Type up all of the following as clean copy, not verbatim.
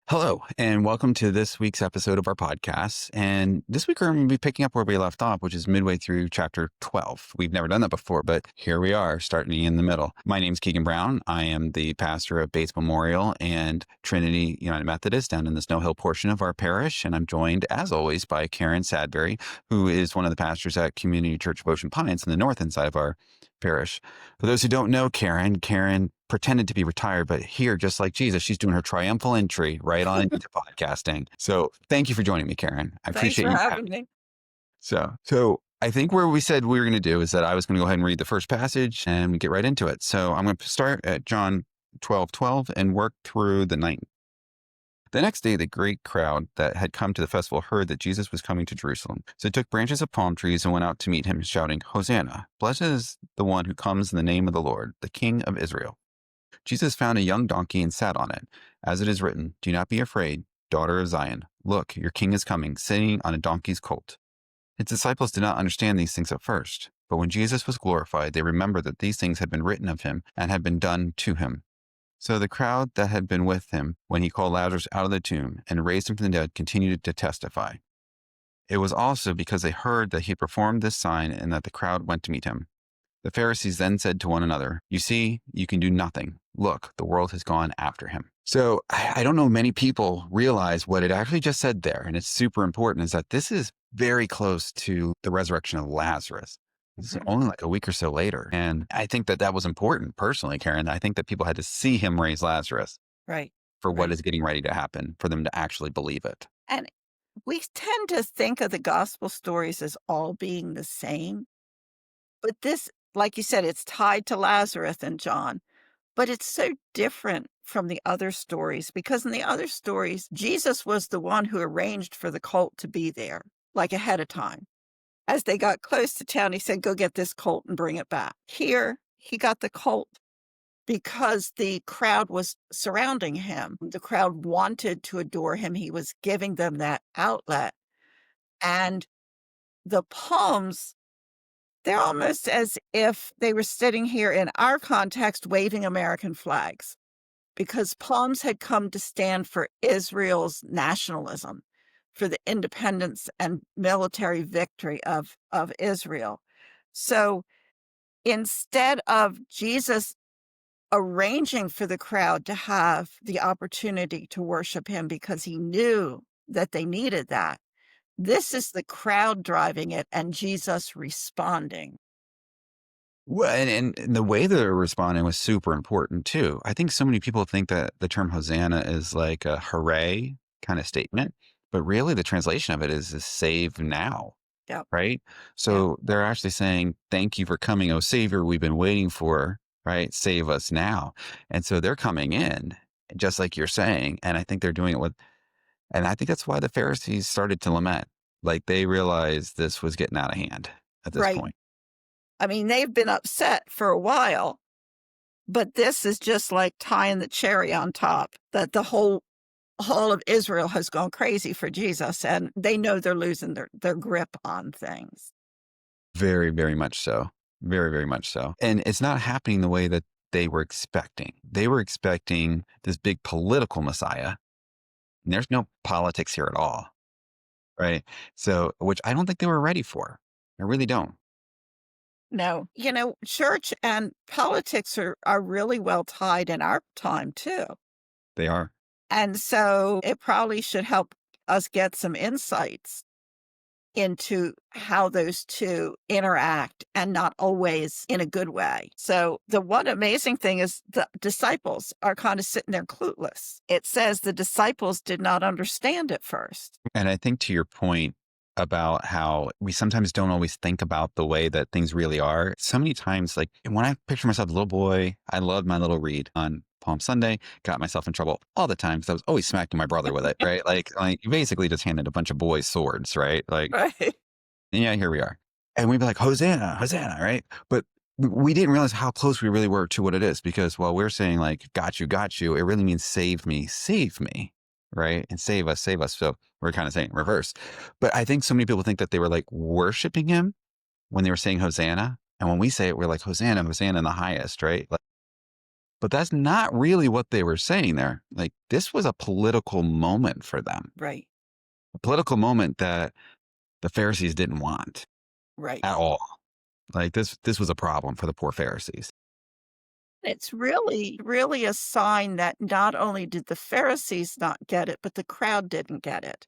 Hello, and welcome to this week's episode of our podcast. And this week, we're going to be picking up where we left off, which is midway through chapter 12. We've never done that before, but here we are, starting in the middle. My name's Keegan Brown. I am the pastor of Bates Memorial and Trinity United Methodist down in the Snow Hill portion of our parish. And I'm joined, as always, by Karen Sadberry, who is one of the pastors at Community Church of Ocean Pines in the north end side of our parish. For those who don't know Karen pretended to be retired, but here, just like Jesus, she's doing her triumphal entry right on into podcasting. So thank you for joining me, Karen. I appreciate you having me. So I think where we said we were going to do is that I was going to go ahead and read the first passage and we get right into it. So I'm going to start at John 12:12 and work through the 9th. The next day, the great crowd that had come to the festival heard that Jesus was coming to Jerusalem. So they took branches of palm trees and went out to meet him, shouting, "Hosanna! Blessed is the one who comes in the name of the Lord, the King of Israel." Jesus found a young donkey and sat on it. As it is written, "Do not be afraid, daughter of Zion. Look, your king is coming, sitting on a donkey's colt." His disciples did not understand these things at first, but when Jesus was glorified, they remembered that these things had been written of him and had been done to him. So the crowd that had been with him when he called Lazarus out of the tomb and raised him from the dead continued to testify. It was also because they heard that he performed this sign and that the crowd went to meet him. The Pharisees then said to one another, "You see, you can do nothing. Look, the world has gone after him." So I don't know many people realize what it actually just said there, and it's super important, is that this is very close to the resurrection of Lazarus. This is only like a week or so later. And I think that that was important personally, Karen. I think that people had to see him raise Lazarus Right. for what is getting ready to happen, for them to actually believe it. And we tend to think of the gospel stories as all being the same. But this, like you said, it's tied to Lazarus and John. But it's so different from the other stories because in the other stories, Jesus was the one who arranged for the colt to be there, like ahead of time. As they got close to town, he said, "Go get this colt and bring it back." Here, he got the colt because the crowd was surrounding him. The crowd wanted to adore him. He was giving them that outlet. And the palms, they're almost as if they were sitting here in our context waving American flags because palms had come to stand for Israel's nationalism, for the independence and military victory of Israel. So instead of Jesus arranging for the crowd to have the opportunity to worship him because he knew that they needed that, this is the crowd driving it and Jesus responding. Well, and the way that they're responding was super important too. I think so many people think that the term Hosanna is like a hooray kind of statement, but really the translation of it is save now. Yep. Right. So they're actually saying, "Thank you for coming, O Savior, we've been waiting for, right? Save us now." And so they're coming in, just like you're saying. And I think they're doing it and I think that's why the Pharisees started to lament. Like they realized this was getting out of hand at this Right. point. I mean, they've been upset for a while, but this is just like tying the cherry on top, that the whole of Israel has gone crazy for Jesus, and they know they're losing their grip on things. Very, very much so. Very, very much so. And it's not happening the way that they were expecting. They were expecting this big political Messiah. And there's no politics here at all. Right. So, which I don't think they were ready for. I really don't. No, church and politics are really well tied in our time too. They are. And so it probably should help us get some insights into how those two interact and not always in a good way. So the one amazing thing is the disciples are kind of sitting there clueless. It says the disciples did not understand at first. And I think to your point about how we sometimes don't always think about the way that things really are. So many times, like when I picture myself as a little boy, I loved my little reed on Palm Sunday, got myself in trouble all the time because I was always smacking my brother with it, right? Like you basically just handed a bunch of boys swords, right? Like, Right. yeah, here we are. And we'd be like, Hosanna, Hosanna, right? But we didn't realize how close we really were to what it is because while we're saying like, got you, it really means save me, save me. right? And save us, save us. So we're kind of saying reverse. But I think so many people think that they were like worshiping him when they were saying Hosanna. And when we say it, we're like, Hosanna, Hosanna in the highest, right? Like, but that's not really what they were saying there. Like, this was a political moment for them, Right. a political moment that the Pharisees didn't want Right. at all. Like, this was a problem for the poor Pharisees. It's really, really a sign that not only did the Pharisees not get it, but the crowd didn't get it.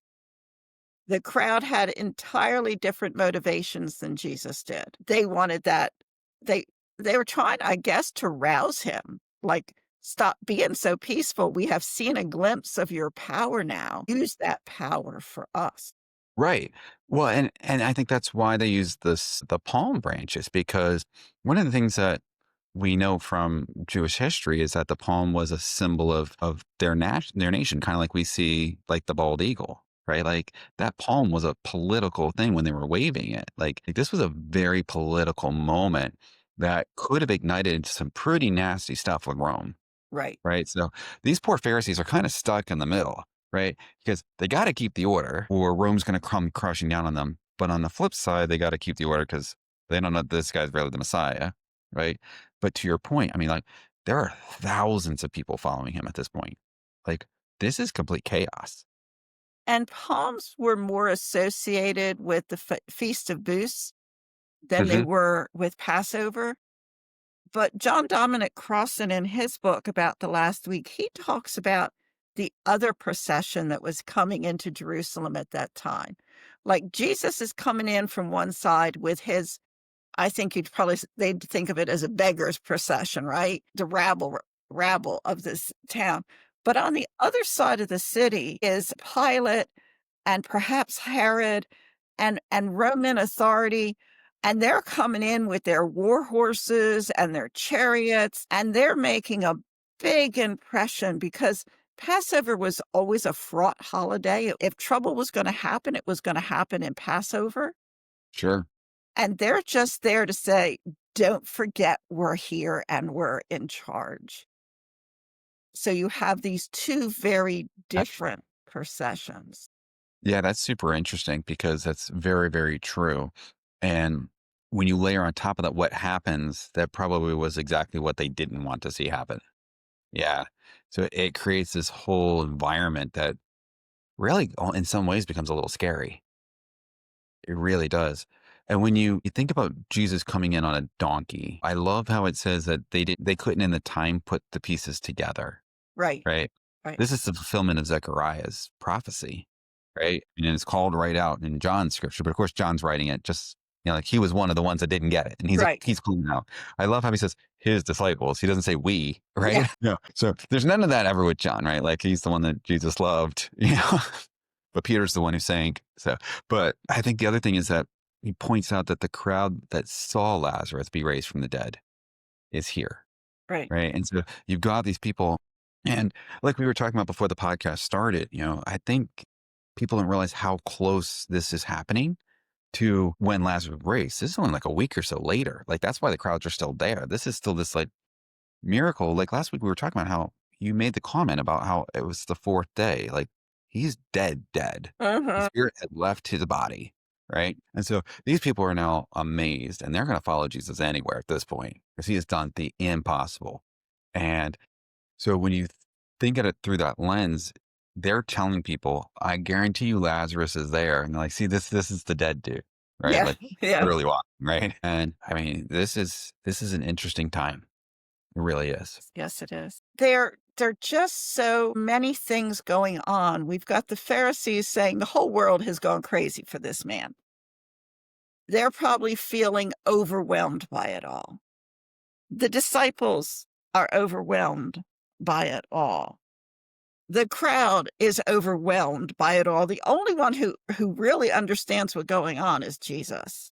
The crowd had entirely different motivations than Jesus did. They wanted that they they were trying, I guess, to rouse him, like, "Stop being so peaceful. We have seen a glimpse of your power now. Use that power for us." Right. Well, and I think that's why they use the palm branches, because one of the things that we know from Jewish history is that the palm was a symbol of their nation, kind of like we see like the bald eagle, right? Like that palm was a political thing when they were waving it. Like this was a very political moment that could have ignited some pretty nasty stuff with Rome, Right. right? So these poor Pharisees are kind of stuck in the middle, right? Because they got to keep the order or Rome's going to come crushing down on them. But on the flip side, they got to keep the order because they don't know this guy's really the Messiah, right? But to your point, I mean, like, there are thousands of people following him at this point. Like, this is complete chaos. And palms were more associated with the Feast of Booths than they Hmm. were with Passover. But John Dominic Crossan, in his book about the last week, he talks about the other procession that was coming into Jerusalem at that time. Like Jesus is coming in from one side with his, I think they'd think of it as a beggar's procession, right? The rabble of this town. But on the other side of the city is Pilate and perhaps Herod and Roman authority, and they're coming in with their war horses and their chariots, and they're making a big impression because Passover was always a fraught holiday. If trouble was gonna happen, it was gonna happen in Passover, Sure. and they're just there to say, "Don't forget we're here and we're in charge." So you have these 2 very different processions. Yeah, that's super interesting because that's very, very true. And when you layer on top of that what happens, that probably was exactly what they didn't want to see happen. Yeah. So it creates this whole environment that really, in some ways, becomes a little scary. It really does. And when you think about Jesus coming in on a donkey, I love how it says that they couldn't in the time put the pieces together, Right, right? right. This is the fulfillment of Zechariah's prophecy, right? And it's called right out in John's scripture. But of course, John's writing it just, like he was one of the ones that didn't get it. And Right. he's calling out. I love how he says his disciples. He doesn't say we, Yeah. right? No. So there's none of that ever with John, right? Like he's the one that Jesus loved, but Peter's the one who sank. So, but I think the other thing is that he points out that the crowd that saw Lazarus be raised from the dead is here, Right. right? And so you've got these people, and like we were talking about before the podcast started, I think people don't realize how close this is happening to when Lazarus was raised. This is only like a week or so later. Like that's why the crowds are still there. This is still this like miracle. Like last week we were talking about how you made the comment about how it was the fourth day. Like he's dead, dead. The Mhm. spirit had left his body. Right. And so these people are now amazed and they're going to follow Jesus anywhere at this point because he has done the impossible. And so when you think at it through that lens, they're telling people, I guarantee you Lazarus is there. And they're like, see, this is the dead dude. Right. Yeah, Like yeah. literally walking. Right. And I mean, this is an interesting time. It really is. Yes, it is. There are just so many things going on. We've got the Pharisees saying the whole world has gone crazy for this man. They're probably feeling overwhelmed by it all. The disciples are overwhelmed by it all. The crowd is overwhelmed by it all. The only one who really understands what's going on is Jesus.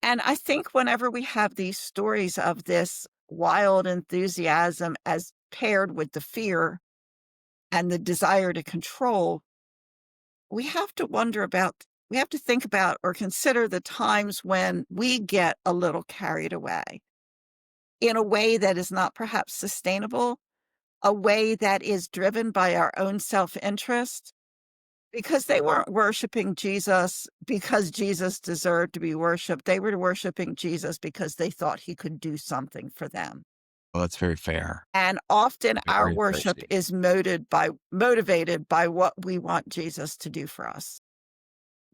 And I think whenever we have these stories of this wild enthusiasm as paired with the fear and the desire to control, we have to we have to think about or consider the times when we get a little carried away in a way that is not perhaps sustainable, a way that is driven by our own self-interest, because they weren't worshiping Jesus because Jesus deserved to be worshiped. They were worshiping Jesus because they thought he could do something for them. Well, that's very fair. And often our Very fair worship statement. is motivated by what we want Jesus to do for us.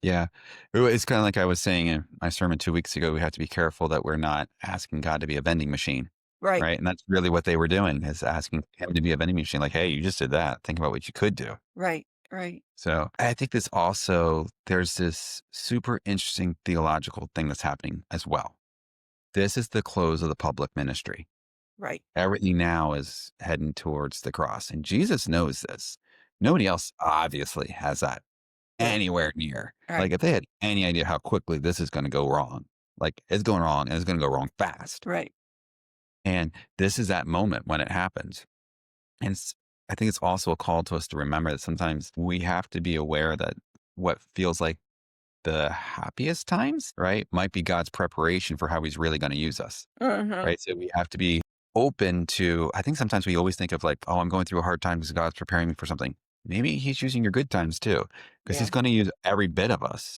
Yeah. It's kind of like I was saying in my sermon 2 weeks ago. We have to be careful that we're not asking God to be a vending machine. Right, Right. And that's really what they were doing, is asking him to be a vending machine. Like, hey, you just did that. Think about what you could do. right, right, So I think this also, there's this super interesting theological thing that's happening as well. This is the close of the public ministry. right, Everything now is heading towards the cross. And Jesus knows this. Nobody else obviously has that right, anywhere near. right, Like, if they had any idea how quickly this is going to go wrong, like it's going wrong and it's going to go wrong fast. right. And this is that moment when it happens. And I think it's also a call to us to remember that sometimes we have to be aware that what feels like the happiest times, right, might be God's preparation for how he's really going to use us, Mhm. right? So we have to be open to, I think sometimes we always think of like, oh, I'm going through a hard time because God's preparing me for something. Maybe he's using your good times too, because Yeah, he's going to use every bit of us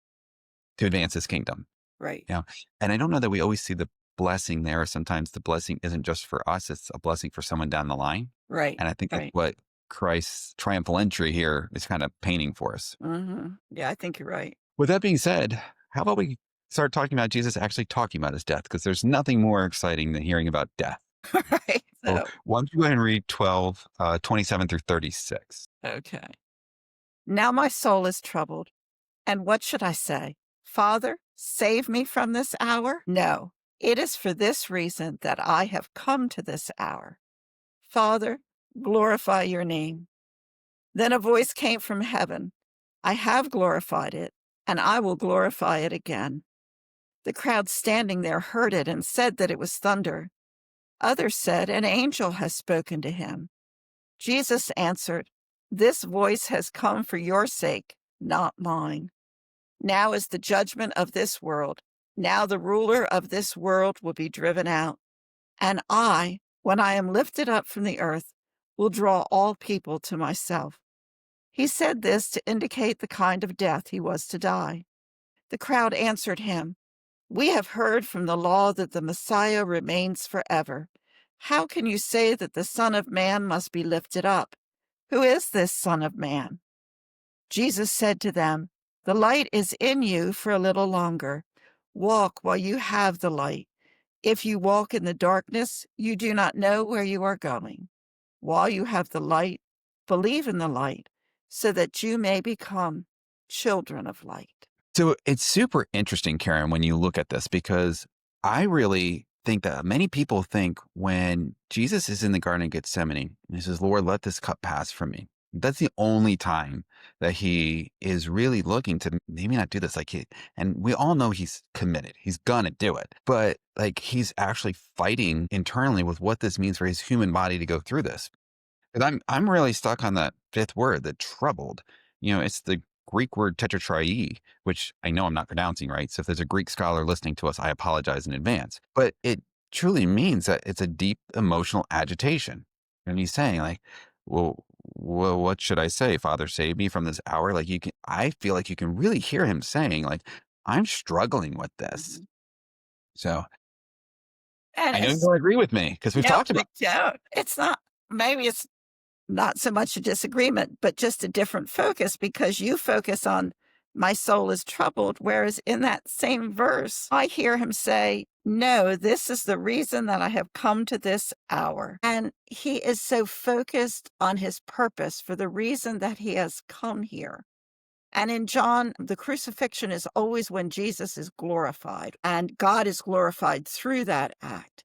to advance his kingdom. right, You know, and I don't know that we always see the blessing there. Sometimes the blessing isn't just for us, it's a blessing for someone down the line. right, And I think that's right. what Christ's triumphal entry here is kind of painting for us. Mhm. Yeah, I think you're right. With that being said, how about we start talking about Jesus actually talking about his death? Because there's nothing more exciting than hearing about death. Right, So so why don't you go ahead and read 12, 27 through 36. okay. Now my soul is troubled, and what should I say? Father, save me from this hour? No, it is for this reason that I have come to this hour. Father, glorify your name. Then a voice came from heaven. I have glorified it, and I will glorify it again. The crowd standing there heard it and said that it was thunder. Others said, an angel has spoken to him. Jesus answered, this voice has come for your sake, not mine. Now is the judgment of this world. Now the ruler of this world will be driven out. And I, when I am lifted up from the earth, will draw all people to myself. He said this to indicate the kind of death he was to die. The crowd answered him, we have heard from the law that the Messiah remains forever. How can you say that the Son of Man must be lifted up? Who is this Son of Man? Jesus said to them, the light is in you for a little longer. Walk while you have the light. If you walk in the darkness, you do not know where you are going. While you have the light, believe in the light, so that you may become children of light. So it's super interesting, Karen, when you look at this, because I really think that many people think when Jesus is in the Garden of Gethsemane, and he says, Lord, let this cup pass from me. That's the only time that he is really looking to maybe not do this. And we all know he's committed. He's gonna do it. But like he's actually fighting internally with what this means for his human body to go through this. And I'm really stuck on that fifth word, the troubled. It's the Greek word tetratrie, which I know I'm not pronouncing right. So if there's a Greek scholar listening to us, I apologize in advance. But it truly means that it's a deep emotional agitation. And he's saying, like, well, what should I say? Father, save me from this hour. Like I feel like you can really hear him saying, like, I'm struggling with this. Mhm. So And I know you it's, don't agree with me because we've no, talked I about. don't. It's not, maybe it's not so much a disagreement, but just a different focus, because you focus on my soul is troubled. Whereas in that same verse, I hear him say, no, this is the reason that I have come to this hour. And he is so focused on his purpose for the reason that he has come here. And in John, the crucifixion is always when Jesus is glorified, and God is glorified through that act.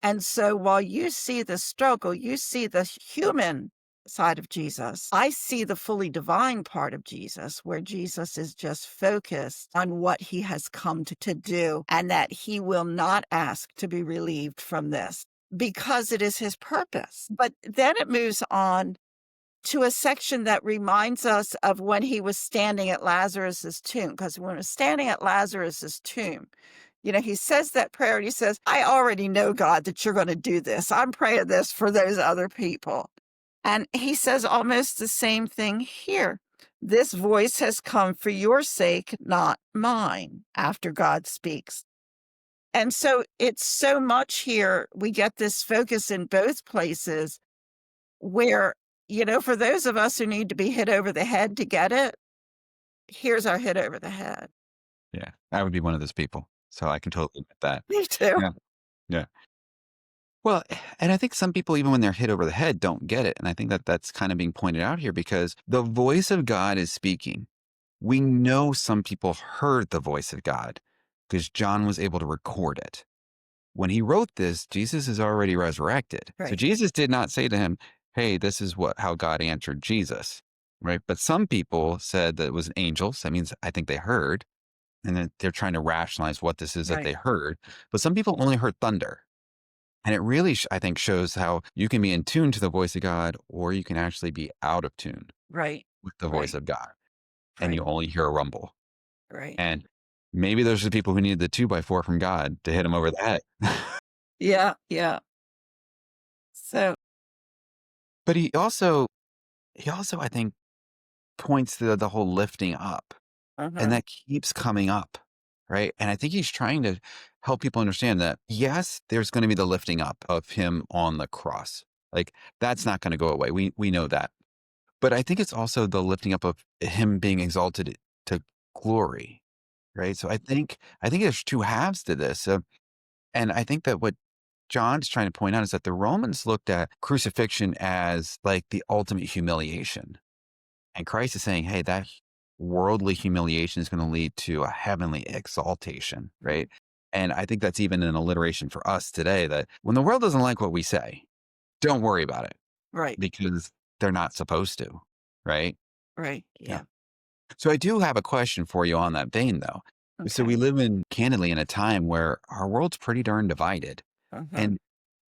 And so while you see the struggle, you see the human side of Jesus. I see the fully divine part of Jesus, where Jesus is just focused on what he has come to do, and that he will not ask to be relieved from this because it is his purpose. But then it moves on to a section that reminds us of when he was standing at Lazarus's tomb, because when he was standing at Lazarus's tomb, he says that prayer and he says, I already know, God, that you're going to do this. I'm praying this for those other people. And he says almost the same thing here. This voice has come for your sake, not mine, after God speaks. And so it's so much here. We get this focus in both places where, for those of us who need to be hit over the head to get it, here's our hit over the head. Yeah. I would be one of those people. So I can totally admit that. Me too. Yeah. Yeah. Well, and I think some people, even when they're hit over the head, don't get it. And I think that that's kind of being pointed out here because the voice of God is speaking. We know some people heard the voice of God because John was able to record it. When he wrote this, Jesus is already resurrected. So Right. Jesus did not say to him, "Hey, this is how God answered Jesus." Right? But some people said that it was angels. That means I think they heard, and then they're trying to rationalize what this is that Right. they heard. But some people only heard thunder. And it really, I think, shows how you can be in tune to the voice of God, or you can actually be out of tune Right. with the voice Right. of God, and Right. you only hear a rumble. Right. And maybe those are the people who need the 2x4 from God to hit them over the head. Yeah. Yeah. So, But he also, I think, points to the whole lifting up, and uh-huh. that keeps coming up, right? And I think he's trying to help people understand that yes, there's going to be the lifting up of him on the cross. Like that's not going to go away. We know that. But I think it's also the lifting up of him being exalted to glory, right? So I think there's two halves to this. And I think that what John's trying to point out is that the Romans looked at crucifixion as like the ultimate humiliation. And Christ is saying, hey, that worldly humiliation is going to lead to a heavenly exaltation, right? And I think that's even an alliteration for us today that when the world doesn't like what we say, don't worry about it Right. because they're not supposed to, right? Right. Yeah. Yeah. So I do have a question for you on that vein, though. So Okay. we live candidly in a time where our world's pretty darn divided. Uh-huh. And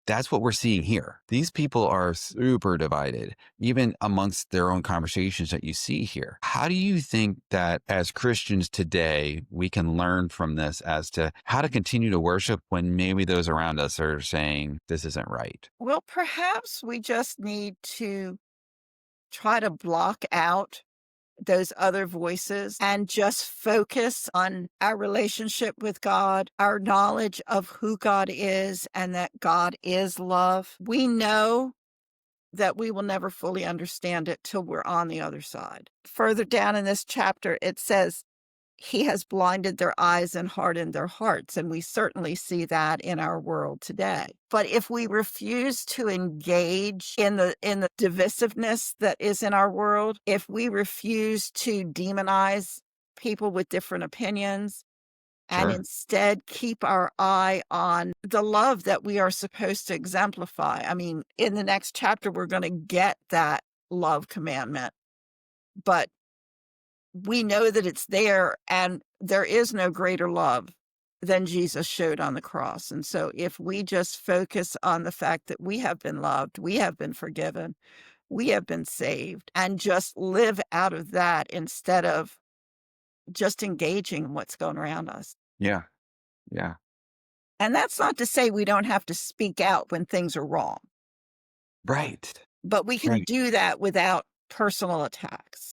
that's what we're seeing here. These people are super divided, even amongst their own conversations that you see here. How do you think that as Christians today, we can learn from this as to how to continue to worship when maybe those around us are saying this isn't right? Well, perhaps we just need to try to block out those other voices and just focus on our relationship with God, our knowledge of who God is and that God is love. We know that we will never fully understand it till we're on the other side. Further down in this chapter, it says, he has blinded their eyes and hardened their hearts. And we certainly see that in our world today. But if we refuse to engage in the divisiveness that is in our world, if we refuse to demonize people with different opinions, and Sure. instead keep our eye on the love that we are supposed to exemplify. I mean, in the next chapter, we're going to get that love commandment, but we know that it's there and there is no greater love than Jesus showed on the cross. And so if we just focus on the fact that we have been loved, we have been forgiven, we have been saved, and just live out of that instead of just engaging in what's going around us. Yeah. Yeah. And that's not to say we don't have to speak out when things are wrong, Right. but we can Right. do that without personal attacks.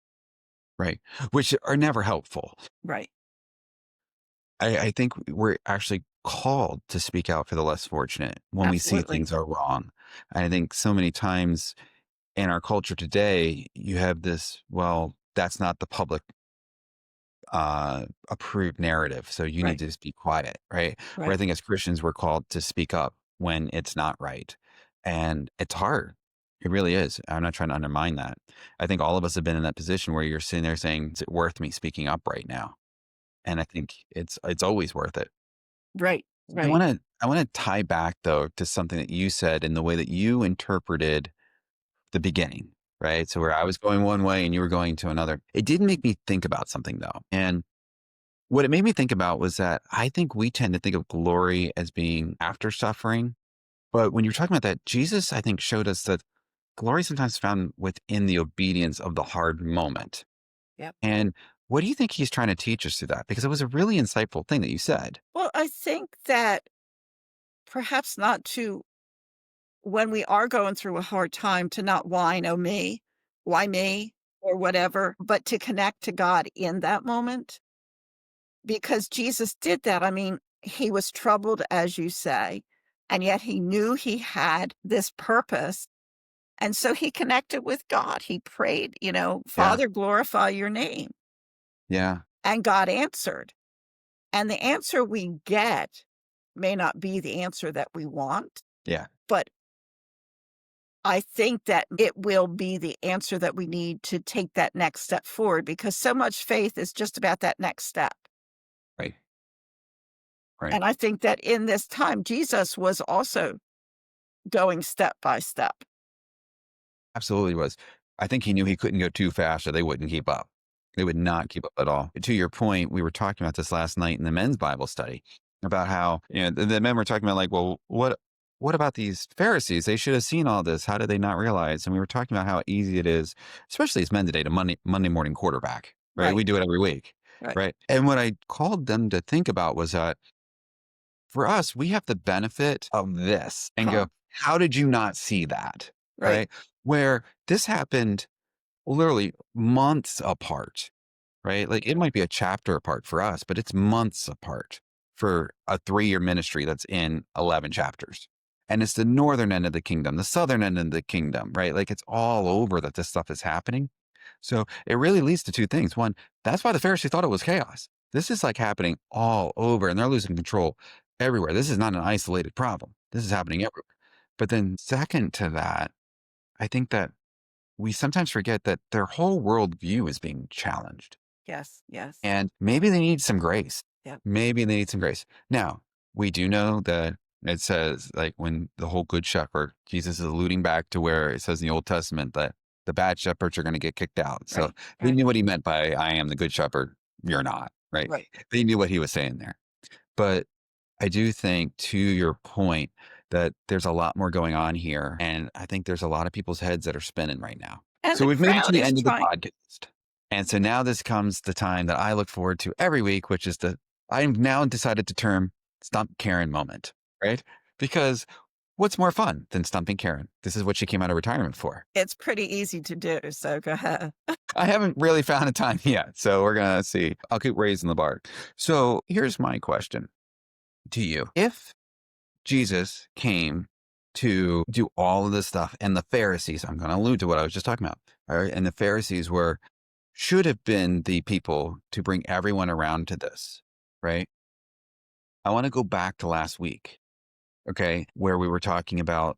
Right. Which are never helpful. Right. I think we're actually called to speak out for the less fortunate when we see Absolutely. things are wrong. And I think so many times in our culture today, you have this, well, that's not the public approved narrative. So you need Right. to just be quiet, right? Where I Right. think as Christians, we're called to speak up when it's not right. And it's hard. It really is. I'm not trying to undermine that. I think all of us have been in that position where you're sitting there saying, is it worth me speaking up right now? And I think it's always worth it. Right. I Right. want to I want to tie back though to something that you said in the way that you interpreted the beginning, right? So where I was going one way and you were going to another. It did make me think about something though. And what it made me think about was that I think we tend to think of glory as being after suffering. But when you're talking about that, Jesus, I think, showed us that glory is sometimes found within the obedience of the hard moment. Yep. And what do you think he's trying to teach us through that? Because it was a really insightful thing that you said. Well, I think that perhaps not to when we are going through a hard time to not whine, "Oh, me, why me?" or whatever, but to connect to God in that moment because Jesus did that. I mean, he was troubled, as you say, and yet he knew he had this purpose. And so he connected with God. He prayed, Yeah. "Father, glorify your name." Yeah. And God answered. And the answer we get may not be the answer that we want, Yeah. but I think that it will be the answer that we need to take that next step forward because so much faith is just about that next step. Right. Right. And I think that in this time, Jesus was also going step by step. Absolutely was. I think he knew he couldn't go too fast or they wouldn't keep up. They would not keep up at all. To your point, we were talking about this last night in the men's Bible study about how, the men were talking about like, well, what about these Pharisees? They should have seen all this. How did they not realize? And we were talking about how easy it is, especially as men today, to Monday morning quarterback, right? Right, We do it every week, right, right? And what I called them to think about was that for us, we have the benefit of this and huh, go, how did you not see that? right, Right. Where this happened literally months apart, right? Like it might be a chapter apart for us, but it's months apart for a 3-year ministry that's in 11 chapters. And it's the northern end of the kingdom, the southern end of the kingdom, right? Like it's all over that this stuff is happening. So it really leads to two things. One, that's why the Pharisees thought it was chaos. This is like happening all over and they're losing control everywhere. This is not an isolated problem. This is happening everywhere. But then, second to that, I think that we sometimes forget that their whole worldview is being challenged yes, yes, and maybe they need some grace. yep, Maybe they need some grace. Now, we do know that it says, like, when the whole good shepherd, Jesus is alluding back to where it says in the Old Testament that the bad shepherds are going to get kicked out. So right, they right, knew what he meant by, I am the good shepherd, you're not, right? right. They knew what he was saying there. But I do think, to your point, that there's a lot more going on here. And I think there's a lot of people's heads that are spinning right now. And So the we've made it to crowd the is end of the trying. podcast. And so now this comes the time that I look forward to every week, which is I've now decided to term Stump Karen moment, right? Because what's more fun than stumping Karen? This is what she came out of retirement for. It's pretty easy to do, so go ahead. I haven't really found a time yet. So we're going to see. I'll keep raising the bar. So here's my question to you. If Jesus came to do all of this stuff, and the Pharisees, I'm going to allude to what I was just talking about, all right? And the Pharisees should have been the people to bring everyone around to this, right? I want to go back to last week, okay, where we were talking about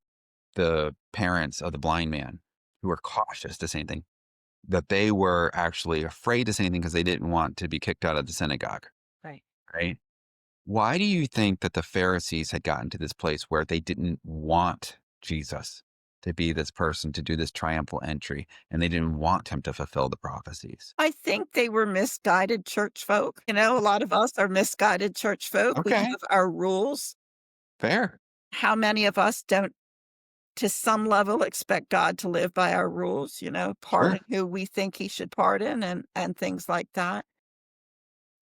the parents of the blind man who were cautious to say anything, that they were actually afraid to say anything because they didn't want to be kicked out of the synagogue, Right. right? Why do you think that the Pharisees had gotten to this place where they didn't want Jesus to be this person, to do this triumphal entry, and they didn't want him to fulfill the prophecies? I think they were misguided church folk. A lot of us are misguided church folk. We Okay, have our rules. fair. How many of us don't, to some level, expect God to live by our rules, Sure, pardon who we think he should pardon and things like that.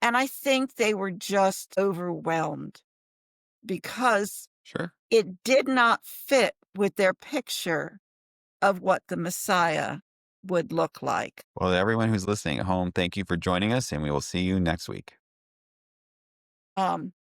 And I think they were just overwhelmed because sure. it did not fit with their picture of what the Messiah would look like. Well, everyone who's listening at home, thank you for joining us, and we will see you next week. Um,